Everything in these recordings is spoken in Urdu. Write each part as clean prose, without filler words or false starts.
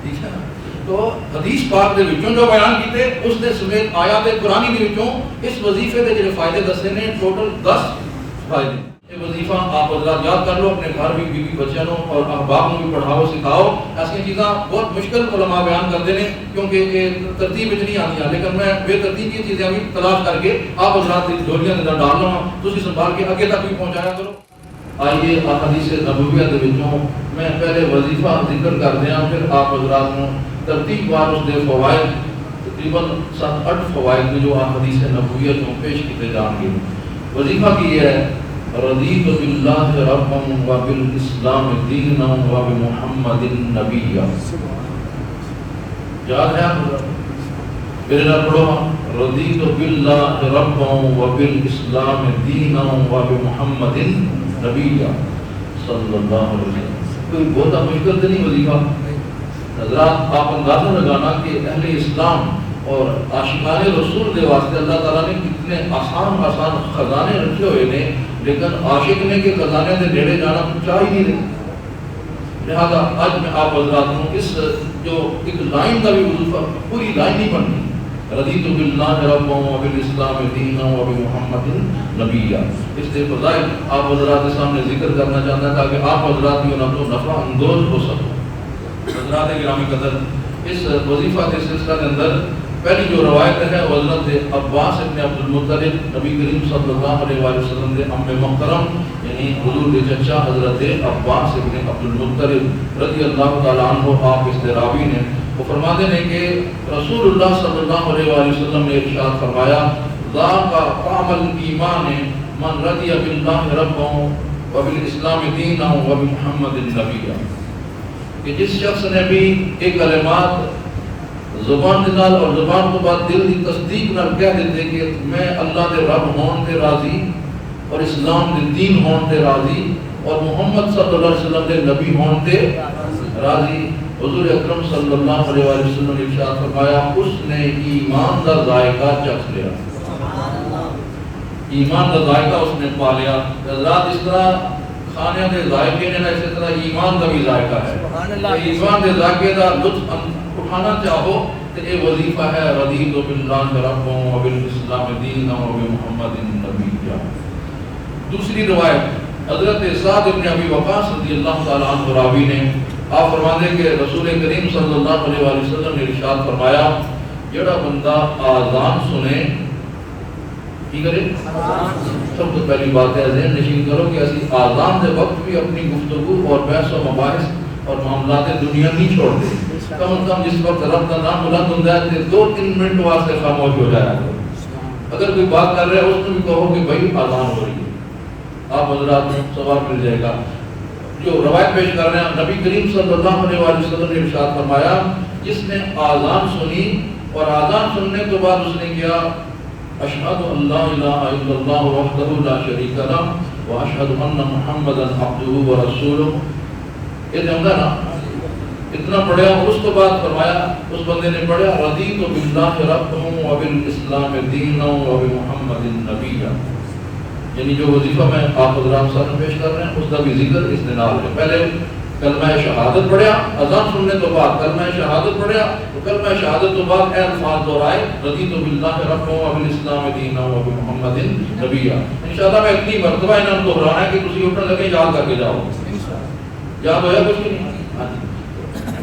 ٹھیک ہے نا. تو حدیث پاک دے وچوں جو بیان کیتے اس دے سمیت آیات قرآنی دے وچوں اس وظیفے دے جڑے فائدے دسے نے ٹوٹل 10 فائدے. یہ وظیفہ آپ حضرات یاد کر لو، اپنے گھر بھی بیوی بچوں اور احباب کو بھی پڑھاؤ سکھاؤ. ایسی چیزاں بہت مشکل علماء بیان کرتے ہیں کیونکہ یہ ترتیب نہیں آتی، لیکن میں بے ترتیب یہ چیزیں بھی تلاش کر کے آپ حضرات کی ڈولیاں اندر ڈال رہا ہوں، تسی سنبھال کے آگے تک بھی پہنچایا کرو. آئیے احادیث نبویہ دے وچوں میں پہلے وظیفہ ذکر کر دیا، پھر آپ حضرات کو ترتیب وار اس دے فوائد تقریباً 7-8 فوائد جو احادیث نبویہ کو پیش کیے جان گے. وظیفہ کی ہے رضیت باللہ ربا وبالاسلام دینا وبمحمد نبیا. یاد ہے آپ میرے نال پڑھو، رضیت باللہ ربا وبالاسلام دینا وبمحمد نبیا صلی اللہ علیہ وسلم. کوئی بہت مشکل تو نہیں وظیفہ. حضرات آپ اندازہ لگانا کہ اہل اسلام اور عاشقان رسول کے واسطے اللہ تعالیٰ نے کتنے آسان خزانے رکھے ہوئے نے، لیکن عاشق نے کہ خزانے کے نیڑے جانا چاہ ہی نہیں رہے. لہذا آج میں آپ حضرات ہوں اس جو ایک لائن کا بھی وظیفہ پوری لائن نہیں بنتی، رضیت باللہ ربا وبالاسلام دینا وبمحمد نبیا. اس کے فضائل آپ حضرات کے سامنے ذکر کرنا چاہتا ہے تاکہ آپ حضرات بھی انہوں کو نفع اندوز ہو سکو. حضرات گرامی قدر، اس وظیفہ کے سلسلہ کے اندر پہلی جو روایت ہے وہ حضرت عباس ابن عبد المطلب نبی کریم صلی اللہ علیہ وسلم کے عم محترم یعنی حضور کے چچا حضرت عباس ابن عبد المطلب رضی اللہ تعالیٰ عنہ آپ اس کے راوی نے وہ فرماتے ہیں کہ رسول اللہ صلی اللہ علیہ وسلم نے ارشاد فرمایا ذاک طعم الایمان من رضی باللہ ربا وبالاسلام دینا وبمحمد نبیا. کہ جس شخص نے بھی ایک کلمات زبان کے نال اور زبان تو بعد دل کی تصدیق نال کہہ دیتے کہ میں اللہ دے رب ہون تے راضی اور اسلام دے دین ہون تے راضی اور محمد صلی اللہ علیہ وسلم دے نبی ہون تے راضی. حضور اکرم صلی اللہ علیہ وسلم نے ارشاد فرمایا اس نے ایمان دا ذائقہ چکھ لیا، ایمان دا ذائقہ اس نے پا لیا. حضرات اس طرح کھانے دے ذائقے نے اسی طرح ایمان کا بھی ذائقہ ہے. ایمان دے ذائقے دا لطف اٹھانا چاہو تو یہ وظیفہ ہے رضیت باللہ ربا وبالاسلام دینا وبمحمد نبیا. دوسری روایت حضرت سعد بن ابی وقاص رضی اللہ تعالیٰ عنہ راوی نے آپ فرماتے ہیں کہ رسول کریم صلی اللہ علیہ وسلم نے ارشاد فرمایا جڑا بندہ آذان سنے کی کرے. سب سے پہلی بات ہے ذہن نشین کرو کہ اسی آذان دے وقت بھی اپنی گفتگو اور بحث و مباحث اور معاملات دنیا نہیں چھوڑتے. کم از کم جس وقت رب کا نام بلند ہوتا ہے تو 2-3 منٹ واسطے خاموش ہو جایا کرو. اگر کوئی بات کر رہے ہے اس کو بھی کہو کہ بھائی آذان ہو رہی ہے، آپ حضرات ثواب مل جائے گا. جو روایت پیش کر رہے ہیں نبی کریم صلی اللہ علیہ وسلم نے ارشاد فرمایا جس نے آذان سنی اور آذان سننے کے بعد اس نے کیا اشہد ان لا الہ الا اللہ وحدہ لا شریک لہ واشہد ان محمدا عبدہ ورسولہ، یہ جملہ نا اتنا پڑھا. اس کے بعد فرمایا اس بندے نے پڑھا رضیت باللہ ربا وبالاسلام دینا وبمحمد نبیا. یعنی جو وظیفہ میں آپ حضرات سامنے پیش کر رہے ہیں اس کا بھی ذکر اس دن ہے. پہلے کلمہ شہادت پڑھیا، اذان سننے تو بعد کلمہ شہادت پڑھیا، تو کلمہ شہادت تو بعد اے الفاظ دہرائے رضیت باللہ ربا وبالاسلام دینا وبمحمد نبیا. انشاءاللہ میں اتنی مرتبہ انہوں کو دہرانا ہے کہ تسی اٹھنے لگے یاد کر کے جاؤ. یاد ہویا کچھ نہیں؟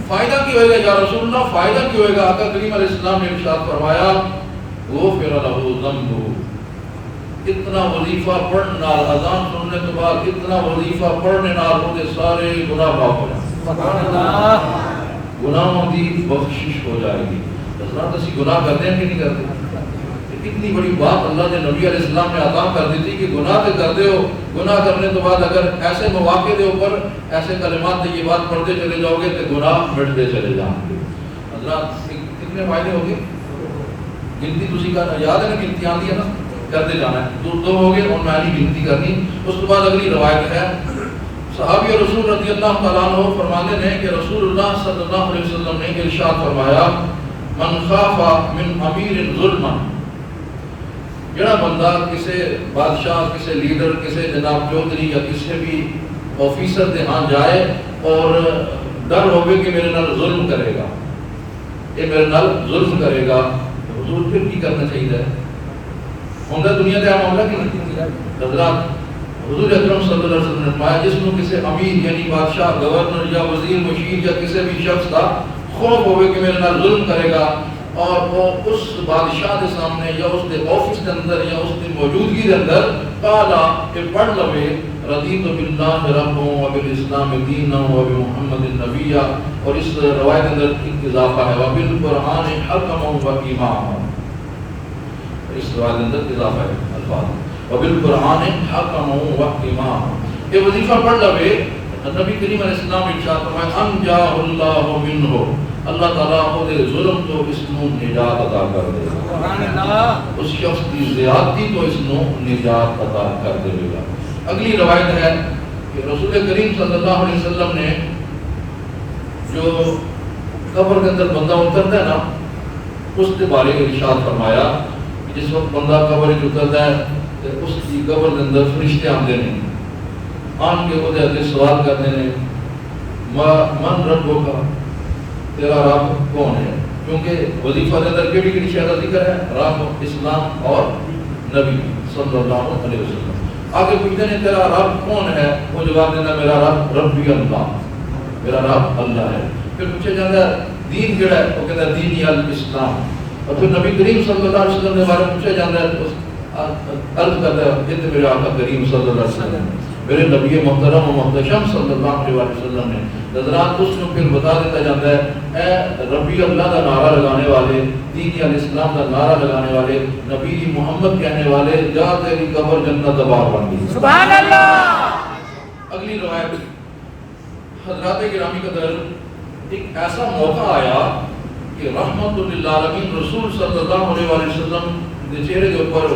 فائدہ کی ہوئے گا یا رسول اللہ؟ فائدہ کی ہوئے گا؟ آقا کریم علیہ السلام نے ارشاد فرمایا غفر لہ ذنبہ. اتنا وظیفہ پڑھنے نال اذان سننے کے بعد اتنا وظیفہ پڑھنے نال وہ سارے گناہ معاف ہو جائیں، گناہوں کی بخشش ہو جائے گی. حضرات اسی گناہ کرتے ہیں کہ نہیں کرتے؟ اتنی بڑی بات اللہ نے نبی علیہ السلام نے عطا کر دی تھی کہ گناہ تو کرتے ہو، گناہ کرنے کے بعد اگر ایسے مواقع کے اوپر ایسے کلمات یہ بات پڑھتے چلے جاؤ گے تو گناہ مٹتے چلے جائیں گے. حضرات کتنے فائدے ہو گئے؟ گنتی تسی کا یاد ہے نا، گنتی آتی ہے نا، کرتے جانا ہے. دو ہو گئے اور میں نہیں گنتی کرنی. اس کے بعد اگلی روایت ہے صحابی رسول رضی اللہ تعالیٰ عنہ فرماتے ہیں کہ رسول اللہ صلی اللہ علیہ وسلم نے ارشاد فرمایا من خاف من امیر ظلم، جڑا بندہ کسی بادشاہ، کسی لیڈر، کسی جناب چودھری یا کسی بھی آفیسر دے ہاں جائے اور ڈر ہوگے کہ میرے نال ظلم کرے گا، یہ میرے نال ظلم کرے گا، حضور پھر کی کرنا چاہیے؟ ہوندہ دنیا کا معاملہ کی نہیں حضرات، حضور اکرم صلی اللہ علیہ وسلم نے فرمایا جس کو کسی امیر یعنی بادشاہ، گورنر یا وزیر مشیر یا کسی بھی شخص کا خوف ہوئے کہ میرے نال ظلم کرے گا، اور وہ اس بادشاہ کے سامنے یا اس کے آفس کے اندر یا اس کی موجودگی کے اندر قالا کہ پڑھ لوے رضیت باللہ رب و بالاسلام دین و بمحمد النبی، اور اس روایت اندر ایک اضافہ ہے وبالقرآن حکم و امام، اس روایت اندر اضافہ ہے الفاظ وبالقرآن حکم و امام، یہ وظیفہ پڑھ لوے نبی کریم علیہ السلام ارشاد فرمایا انجا اللہ منہ، اللہ تعالیٰ کو دے ظلم تو اس نو نجات عطا کر دے گا، اس شخص کی زیادتی تو اس نو نجات عطا کر دے گا۔ اگلی روایت ہے کہ رسول کریم صلی اللہ علیہ وسلم نے جو قبر کے اندر بندہ اترتا ہے نا، اس کے بارے میں ارشاد فرمایا کہ جس وقت بندہ قبر اترتا ہے تو اس کی قبر کے اندر فرشتے آتے ہیں، آن کے وہ دے سوال کرتے ہیں من ربو کا، تیرا رب کون ہے؟ کیونکہ وظیفہ کے اندر کیڑی کیڑی شے دا ذکر ہے، رب، اسلام اور نبی صلی اللہ علیہ وسلم۔ آگے پوچھتے ہیں تیرا رب کون ہے؟ وہ جواب دینا میرا رب ربی اللہ، میرا رب اللہ ہے۔ پھر پوچھا جاتا ہے دین کیڑا ہے؟ وہ کہتا ہے دین الاسلام۔ اور پھر نبی کریم صلی اللہ علیہ وسلم کے بارے میں پوچھا جاتا ہے، عرض کرتا ہے کہ میرے آقا کریم صلی اللہ علیہ وسلم، میرے نبی محترم و محتشم صلی اللہ علیہ وسلم نے حضرات اس کو پھر بتا دیتا جاتا ہے اے ربی اللہ کا نعرہ لگانے والے، دین الاسلام کا نعرہ لگانے والے، نبی محمد کہنے والے، جا تیری قبر جنت بار بن گئی، سبحان اللہ۔ اگلی روایت حضرات گرامی قدر، ایک ایسا موقع آیا کہ رحمت للعالمین رسول صلی اللہ علیہ وسلم کے چہرے کے اوپر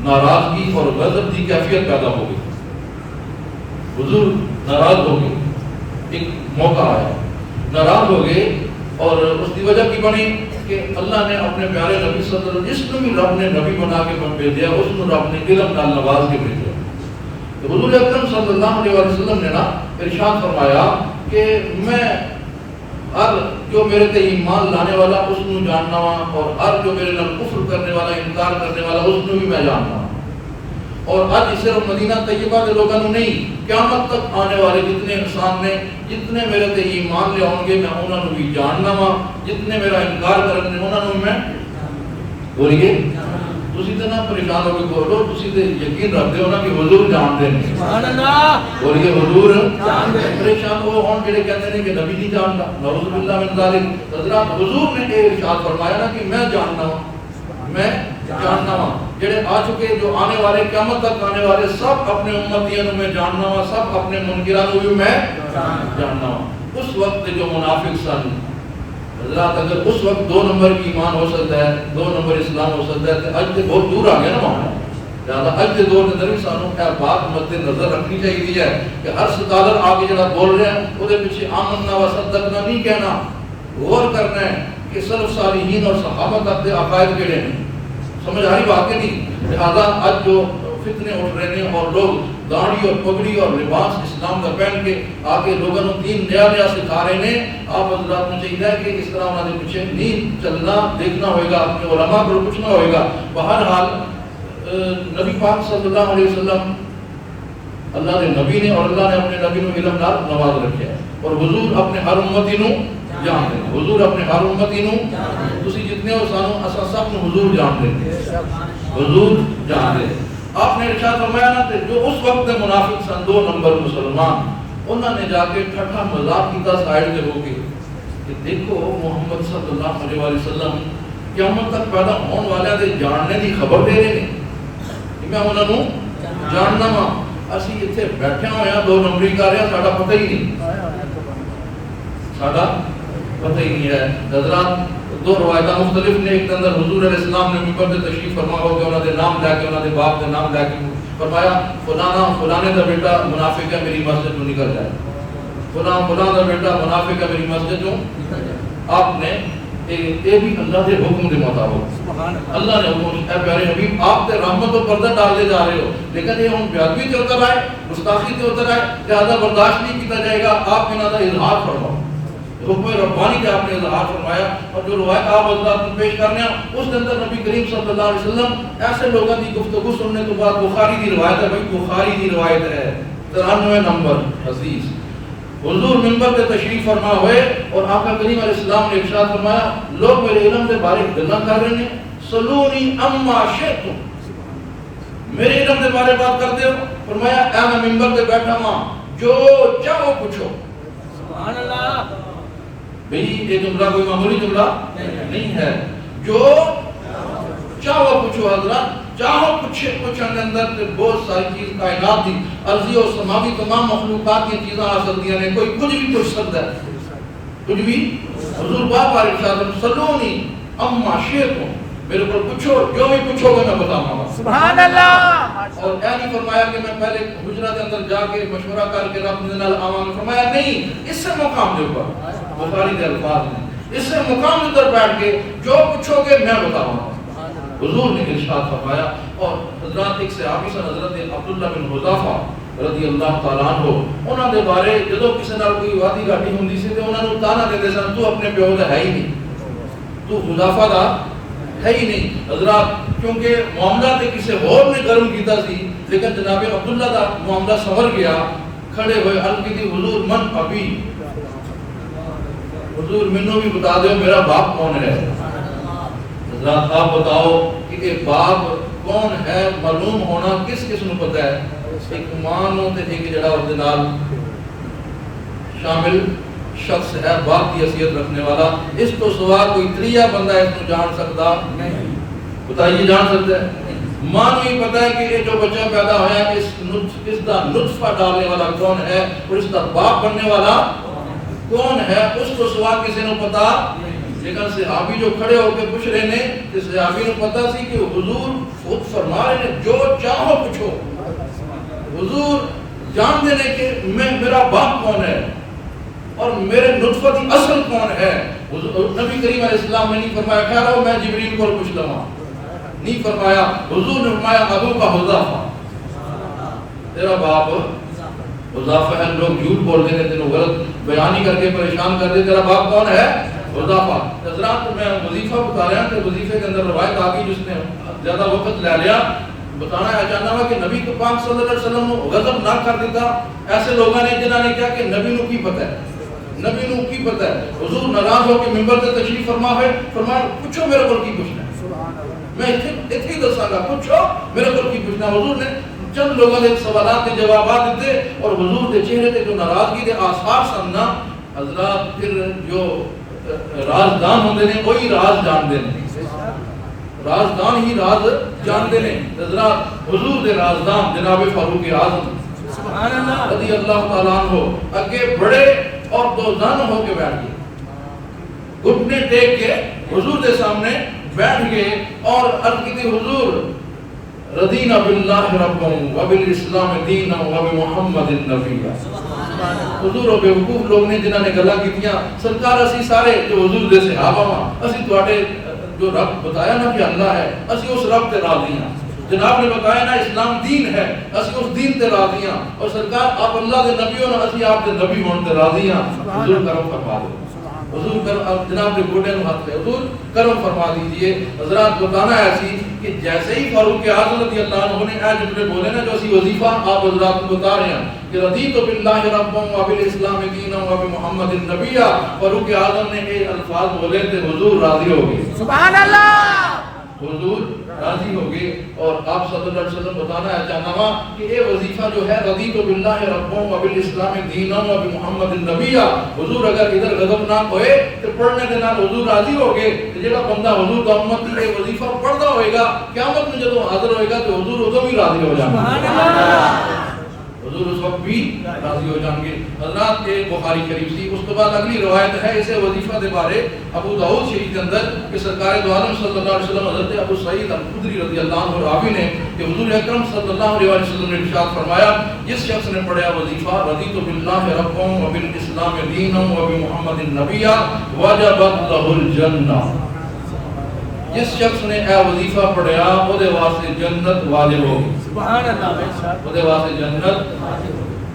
ناراضگی اور غضب کی کیفیت پیدا ہو گئی، حضور ناراض ہو گئے، ایک موقع آیا ناراض ہو گئے، اور اس کی وجہ کی بنی کہ اللہ نے اپنے پیارے نبی صلی اللہ علیہ وسلم، جس کو بھی رب نے نبی بنا کے بھیجا اس کو رب نے علم نال نواز کے بھیجا۔ تو حضور اکرم صلی اللہ علیہ وسلم نے نا ارشاد فرمایا کہ میں ہر جو میرے تے ایمان لانے والا اس کو جاننا وا، اور ہر جو میرے نال کفر کرنے والا، انکار کرنے والا اس کو بھی میں جاننا وا، اور آج صرف مدینہ طیبہ کے لوگوں نے نہیں، قیامت تک آنے والے جتنے انسان نے، جتنے میرے تے ایمان لے آؤں گے میں انہوں نے بھی جاننا وا، جتنے میرا انکار کرنے انہوں نے میں بولیے تسی تے نہ پریشان ہو کے بولو، تسی تے یقین رکھتے ہو نا کہ حضور جانتے ہیں، سبحان اللہ، بولیے حضور جانتے ہیں۔ پریشان ہو ہون جڑے کہتے ہیں کہ نبی نہیں جانتا، نعوذ باللہ من ذالک۔ حضرات حضور نے یہ ارشاد فرمایا نا کہ میں جاننا ہوں، میں جاننا ہوں، جڑے آ چکے جو آنے والے قیامت تک آنے والے سب اپنے امتیوں میں جاننا ہوں، سب اپنے منکران کو میں جاننا ہوں۔ اس وقت جو منافق سن حضرات، اگر اس وقت 2 نمبر کی ایمان ہو سکتا ہے، 2 نمبر اسلام ہو سکتا ہے، تو اج سے بہت دور آ گیا نا معاملہ۔ لہٰذا اج کے دور کے اندر بھی سانوں اے بات مد نظر رکھنی چاہیے ہے کہ ہر سکالر آگے جڑا بول رہے ہیں وہ پیچھے آمنا و صدقنا نہیں کہنا، غور کرنا ہے کہ سلف صالحین اور صحابہ تک کے عقائد کیڑے ہیں، سمجھ آ رہی بات ہے نہیں؟ لہٰذا آج جو فتنے اٹھ رہے ہیں اور لوگ داڑھی اور پگڑی اور لباس اسلام کا پہن کے آگے لوگوں کو دین نیا نیا سکھا رہے ہیں، آپ حضرات کو چاہیے کہ اس طرح انہوں نے پیچھے نہیں چلنا، دیکھنا ہوئے گا، اپنے علماء کو پوچھنا ہوئے گا۔ بہرحال نبی پاک صلی اللہ علیہ وسلم، اللہ نے نبی نے اور اللہ نے اپنے نبی کو علم نال نواز رکھا ہے، اور حضور اپنے ہر امتی نو جانتے ہیں، حضور اپنے ہر امتی نو، تسی جتنے ہو سانو اساں سب نو حضور جانتے ہیں، حضور جانتے ہیں۔ آپ نے ارشاد فرمایا نا کہ جو اس وقت منافق سن 2 نمبر مسلمان، انہوں نے جا کے ٹھٹھا مذاق کیتا سائڈ کے ہو کے کہ دیکھو محمد صلی اللہ علیہ وسلم قیامت تک پیدا ہونے والے دے جاننے دی خبر دے رہے ہیں کہ میں انہوں نے جاننا وا، اسی اتنے بیٹھے ہوئے ہیں 2 نمبری کر رہے ہیں، ساڈا پتہ ہی نہیں، ساڈا پتہ ہی نہیں ہے۔ حضرات 2 روایتیں مختلف نے، ایک اندر حضور علیہ السلام نے منبر سے تشریف فرما ہو کہ انہوں نے نام لے کے، انہوں نے باپ کے نام لے کے فرمایا فلانا فلانے کا بیٹا منافق ہے میری مسجد میں نکل جائے، فلاں فلاں کا بیٹا منافق ہے میری مسجد میں۔ آپ نے یہ بھی اللہ کے حکم کے مطابق، اللہ نے حکم، اے پیارے حبیب آپ تے رحمت و پردہ ڈالتے جا رہے ہو، لیکن یہ ہم بیادبی تے اتر آئے، گستاخی تے اتر آئے، لہذا برداشت نہیں کیتا جائے گا، آپ انہاں دا اظہار فرماؤ۔ حکم ربانی کا آپ نے اظہار فرمایا، اور جو روایت آپ حضرات پیش کرنے ہیں اس کے اندر نبی کریم صلی اللہ علیہ وسلم ایسے لوگوں کی گفتگو سننے کے بعد، بخاری کی روایت ہے، بھائی بخاری کی روایت ہے 93 نمبر حدیث، حضور منبر پہ تشریف فرما ہوئے اور آقا کریم علیہ السلام نے ارشاد فرمایا لوگ میرے علم کے بارے گلاں کر رہے ہیں، سلونی اما شئتم، میرے علم کے بارے بات کرتے ہو، فرمایا اے میں منبر پہ بیٹھا ہوں جو چاہو پوچھو۔ سبحان اللہ، بھئی یہ جملہ کوئی معمولی جملہ نہیں ہے، جو چاہو پوچھو حضرات، چاہو پوچھنے کے اندر بہت ساری چیز کائنات دی، ارضی اور سماوی تمام مخلوقات کی چیزیں آ سکتی ہیں، کوئی کچھ بھی پوچھ سکتا ہے، کچھ بھی۔ حضور باپ علیہ السلام سلونی اما شئتم، میرے پر پوچھو، جو بھی پوچھو گے میں بتاؤں گا۔ سبحان اللہ۔ اور اے نہیں فرمایا کہ میں پہلے حجرہ کے اندر جا کے مشورہ کر کے رب نے آواں، فرمایا نہیں، اس سے مقام دے اوپر، بخاری کے الفاظ میں، اس سے مقام دے پر بیٹھ کے جو پوچھو گے میں بتاؤں گا۔ حضور نے ارشاد فرمایا، اور حضرات ایک صحابی سے حضرت عبداللہ بن حذیفہ رضی اللہ تعالیٰ عنہ، انہاں دے بارے جدوں کسی نال کوئی وادی گھاٹی ہوندی سی تے انہاں نوں تانا دیندے سن، تو اپنے پیو دا ہے ہی نہیں، تو حذیفہ دا ہے ہی نہیں۔ حضرات کیونکہ معاملہ تے کسی اور نے گرم کیتا سی، لیکن جناب عبداللہ دا معاملہ سنور گیا، کھڑے ہوئے عرض کی تھی حضور من ابی، حضور منوں بھی بتا دو میرا باپ کون ہے۔ حضرات آپ بتاؤ کہ ایک باپ کون ہے، معلوم ہونا کس کس نو پتہ ہے، ایک ماں نو تے ایک جڑا اس دے نال شامل شخص ہے، باپ کی حیثیت رکھنے والا، اس تو سوا کوئی تریہ بندہ اس کو جان سکتا نہیں، بتائیے جان سکتا ہے؟ ماں نو ہی پتہ ہے کہ یہ جو بچہ پیدا ہوا ہے اس دا نطفہ ڈالنے والا کون ہے اور اس دا باپ بننے والا کون ہے، اس تو سوا کسی نو پتہ۔ لیکن صحابی جو کھڑے ہو کے پوچھ رہے ہیں، کہ صحابی نو پتہ سی کہ حضور خود فرما رہے ہیں جو چاہو پوچھو، حضور جان دینے کہ میرا باپ کون ہے اور میرے نطفہ کی اصل کون ہے۔ نبی کریم علیہ السلام نے نہیں فرمایا کہہ رہا ہوں میں جبریل کو پوچھ لوں، نہیں فرمایا، حضور نے فرمایا ابو کا حذیفہ، تیرا باپ حذیفہ ہے۔ لوگ جھوٹ بول دیں گے، تینوں غلط بیانی کر کے پریشان کر دے، تیرا باپ کون ہے؟ حذیفہ۔ حضرات میں وظیفہ بتا رہا ہوں کہ وظیفے کے اندر روایت آ گئی جس نے زیادہ وقت لے لیا، بتانا ہے چاہنا کہ نبی پاک صلی اللہ علیہ وسلم کو غضب نہ کر دیتا ایسے لوگوں نے جنہوں نے کہا کہ نبی نو کی پتہ ہے، نبی نو کی پتہ ہے۔ حضور ناراض ہو کے منبر سے تشریف فرما ہے، فرمایا پوچھو میرے کو کی پوچھنا ہے، میں اتنے ہی دساں گا، پوچھو میرے کو کی پوچھنا ہے۔ حضور نے چند لوگوں نے سوالات کے جوابات دیتے اور حضور کے چہرے تے جو ناراضگی کے آثار سننا، حضرات پھر جو رازدان ہوندے نے وہی راز جاندے نے، رازدان ہی راز جاندے نے۔ حضرات حضور دے رازدان جناب فاروق اعظم رضی اللہ تعالیٰ عنہ اگے بڑے اور دو زن ہو کے بیٹھ گئے، گھٹنے ٹیک کے حضور دے سامنے بیٹھ گئے اور عرض کی تھی حضور رضینا باللہ ربا وبالاسلام دینا وبمحمد النبی۔ حضور و بیوقوف لوگ نے جنہوں نے گلا کیتیاں، سرکار اسی سارے جو حضور دے صحابہ ہاں، اسی تواڈے جو رب بتایا نا کہ اللہ ہے، اسی اس رب تے راضی ہیں، جناب نے بتایا نا اسلام دین ہے، اسی اس دین تے راضی ہیں، اور سرکار آپ اللہ دے نبی ہو نا، اسی آپ دے نبی ہون تے راضی ہیں، حضور کرم فرما دو، حضور جناب کے گوڑے میں ہاتھ لے، حضور کرم فرما دیجئے۔ حضرات بتانا ہے ایسی کہ جیسے ہی فاروق اعظم رضی اللہ عنہ نے اے جملے بولے نا جو اسی وظیفہ آپ حضرات کو بتا رہے ہیں کہ رضیت باللہ ربا وبالاسلام دینا وبمحمد النبی، فاروق اعظم نے یہ الفاظ بولے تھے، حضور راضی ہو گئے، سبحان اللہ، حضور راضی ہو گئے۔ اور آپ صلی اللہ علیہ وسلم بتانا ہے چاہنا کہ یہ وظیفہ جو ہے رضیت باللہ ربا وبالاسلام دینا وبمحمد النبی، حضور اگر ادھر غضبناک ہوئے تو پڑھنے کے نال حضور راضی ہو گئے، جڑا بندہ حضور کا امتی یہ وظیفہ پڑھتا ہوئے گا قیامت میں جب حاضر ہوئے گا تو حضور ادھر بھی راضی ہو جائیں گے، حضور اس وقت بھی راضی ہو جائیں گے۔ حضرات یہ بخاری شریف سی، اس کے بعد اگلی روایت ہے اسے وظیفہ دے بارے ابو داؤد شریف کے اندر کہ سرکار دو عالم صلی اللہ علیہ وسلم حضرت ابو سعید الخدری رضی اللہ عنہ راوی نے کہ حضور اکرم صلی اللہ علیہ وسلم نے ارشاد فرمایا جس شخص نے پڑھا وظیفہ رضیت باللہ ربا وبالاسلام دینا وبمحمد النبی وجبت لہ الجنہ، جس شخص نے اے وظیفہ پڑھیا وہ دے واسطے جنت واجب ہوگی، سبحان اللہ، وہ دے واسطے جنت۔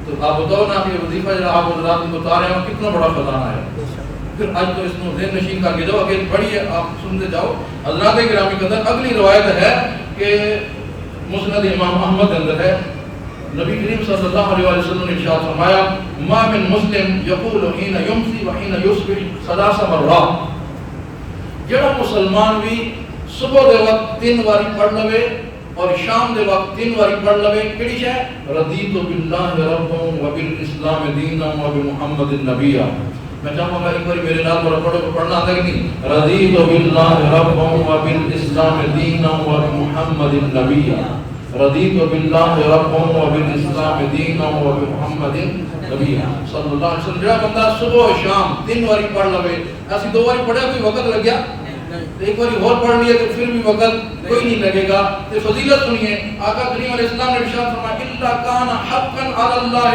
تو آپ بتاؤ نا کہ وظیفہ جڑا آپ حضرات کو بتا رہے ہیں کتنا بڑا خزانہ ہے، پھر آج تو اس میں ذہن نشین کر کے جاؤ آگے بڑھیے آپ سنتے جاؤ حضرات گرامی قدر. اگلی روایت ہے کہ مسند امام احمد کے اندر ہے نبی کریم صلی اللہ علیہ وسلم نے ارشاد فرمایا ما من مسلم یقول حین یمسی و حین یصبح ثلاث مرات. جڑا مسلمان بھی صبح دے وقت 3 بار پڑھ لوے اور شام دے وقت 3 بار پڑھ لوے کیڑی شے رضیت باللہ ربا و بالاسلام دینا و بمحمد النبی. میں چاہوں گا ایک بار میرے نال پر پڑھو پڑھنا آتا ہے کہ نہیں رضیت باللہ ربا و بالاسلام دینا و بمحمد النبی. رضیت باللہ ربا و بالاسلام دینا و بمحمد النبی صلی اللہ علیہ وسلم. جڑا بندہ صبح و شام 3 بار پڑھ لوے ایسی 2 بار پڑھا کوئی وقت لگ گیا ایک بار اور پڑھ لیے تو پھر بھی وقت کوئی نہیں لگے گا. تو فضیلت سنیے آقا کریم علیہ السلام نے ارشاد فرمایا الا کان حقا علی اللہ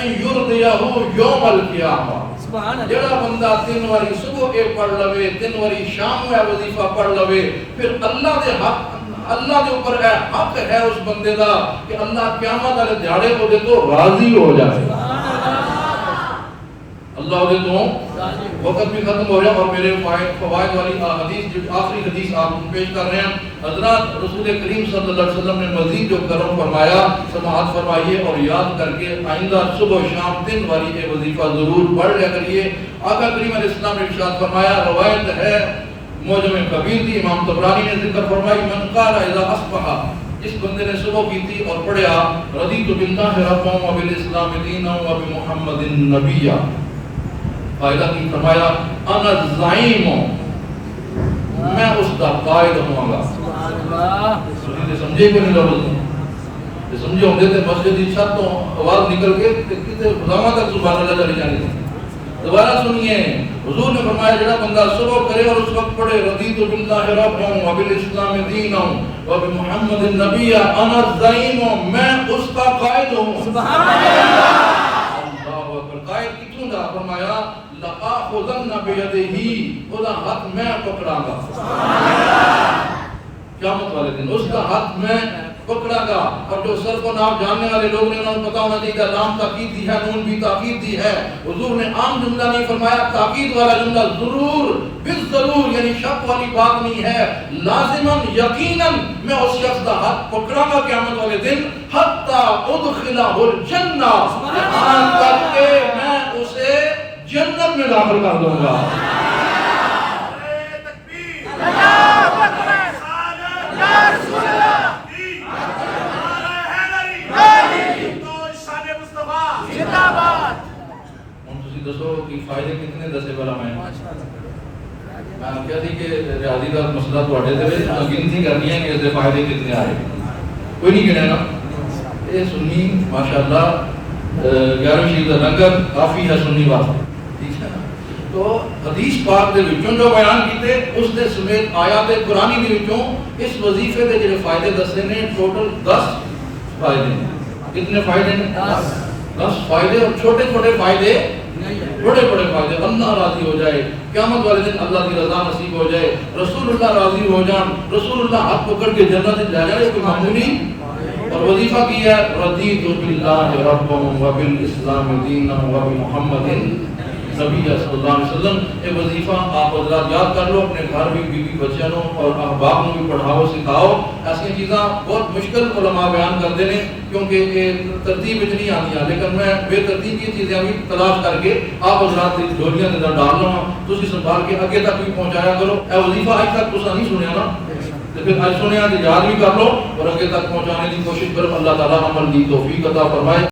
ان یرضیہ یوم القیامہ. جڑا بندہ 3 بار صبح کے پڑھ لوے 3 بار شام میں وظیفہ پڑھ لوے پھر اللہ دے حق اللہ دے اوپر ہے حق ہے اس بندے دا کہ اللہ قیامت والے دیہاڑے کو دے تو راضی ہو جائے. اللہ دے تو وقت بھی ختم ہو جائے اور میرے فوائد والی حدیث جو آخری حدیث آپ پیش کر رہے ہیں حضرات رسول کریم صلی اللہ علیہ وسلم نے مزید جو کرم فرمایا سماعت فرمائیے اور یاد کر کے آئندہ صبح و شام 3 بار یہ وظیفہ ضرور پڑھ لیا کریے. آقا کریم علیہ السلام نے ارشاد فرمایا روایت ہے معجم کبیر تھی امام طبرانی نے ذکر فرمائی من قال اذا اصبح اس بندے نے صبح کی تھی اور پڑھا رضیت باللہ ربا و بالاسلام دینا و بمحمد النبی. فائدہ کی فرمایا انا الزعیم میں اس کا قائد ہوں گا. سمجھے کہ نہیں لفظ سمجھے ہوں گے تو مسجد کی چھت تو آواز نکل کے کتنے خدامہ تک سبحان اللہ چلی جانی تھی. دوبارہ سنیے حضور نے فرمایا جڑا بندہ صبح کرے اور اس وقت پڑھے رضیت باللہ ربا و بالاسلام دینا و بمحمد النبی انا الزعیم میں اس کا قائد ہوں. سبحان اللہ. اللہ اکبر. قائد کتوں دا فرمایا لآخذن بیدہ اس کا ہاتھ میں پکڑا گا. قیامت والے دن اس کا ہاتھ میں پکڑا گا. اور جو صرف و ناف جاننے والے لوگ نے انہوں نے پتا ہونا چاہیے لام تاکید دی ہے نون بھی تاکید دی ہے. حضور نے عام جملہ نہیں فرمایا تاکید والا جملہ ضرور بالضرور یعنی شک والی بات نہیں ہے لازماً یقیناً میں اس شخص کا ہاتھ پکڑا گا قیامت والے دن حتی ادخلہ الجنہ یہاں تک کہ میں اسے جنت میں داخل کر دوں گا. دسو کہ فائدے کتنے دسے والا میں کیا تھی کہ ریاضی کا مسئلہ تو اٹھے تھے گنتی کرنی ہے کہ اس دے فائدے کتنے آئے کوئی نہیں گنے گا. یہ سنی ماشاءاللہ 11ویں شریف کا رنگت کافی ہے سنی واسطے. تو حدیث پاک دے وچوں جو بیان کیتے اس دے سمیت آیات قرآنی دے وچوں اس وظیفے دے جڑے فائدے دسے نے ٹوٹل 10 فائدے ہیں. کتنے فائدے ہیں 10 فائدے اور چھوٹے چھوٹے فائدے بڑے بڑے فائدے. اللہ راضی ہو جائے قیامت والے دن اللہ کی رضا نصیب ہو جائے رسول اللہ راضی ہو جان رسول اللہ ہاتھ پکڑ کے جنت میں لے جائے کوئی معمولی. اور وظیفہ کیا رضیت باللہ ربا و بالاسلام دینا و بمحمد نبی صلی اللہ علیہ وسلم. یہ وظیفہ آپ حضرات یاد کر لو اپنے گھر بھی بیوی بچوں اور احباب کو بھی پڑھاؤ سکھاؤ. ایسی چیزاں بہت مشکل علماء بیان کرتے ہیں کیونکہ یہ ترتیب اتنی آتی ہے لیکن میں بے ترتیب یہ چیزیں بھی تلاش کر کے آپ حضرات کی ڈولیاں کے اندر ڈال لوں تھی سنبھال کے اگے تک بھی پہنچایا کرو. اے وظیفہ آج تک تسا نہیں سنیا نا تو پھر آج سنیا تو یاد بھی کر لو اور اگے تک پہنچانے کی کوشش کرو. اللہ تعالیٰ عمل کی توفیق عطا فرمائے.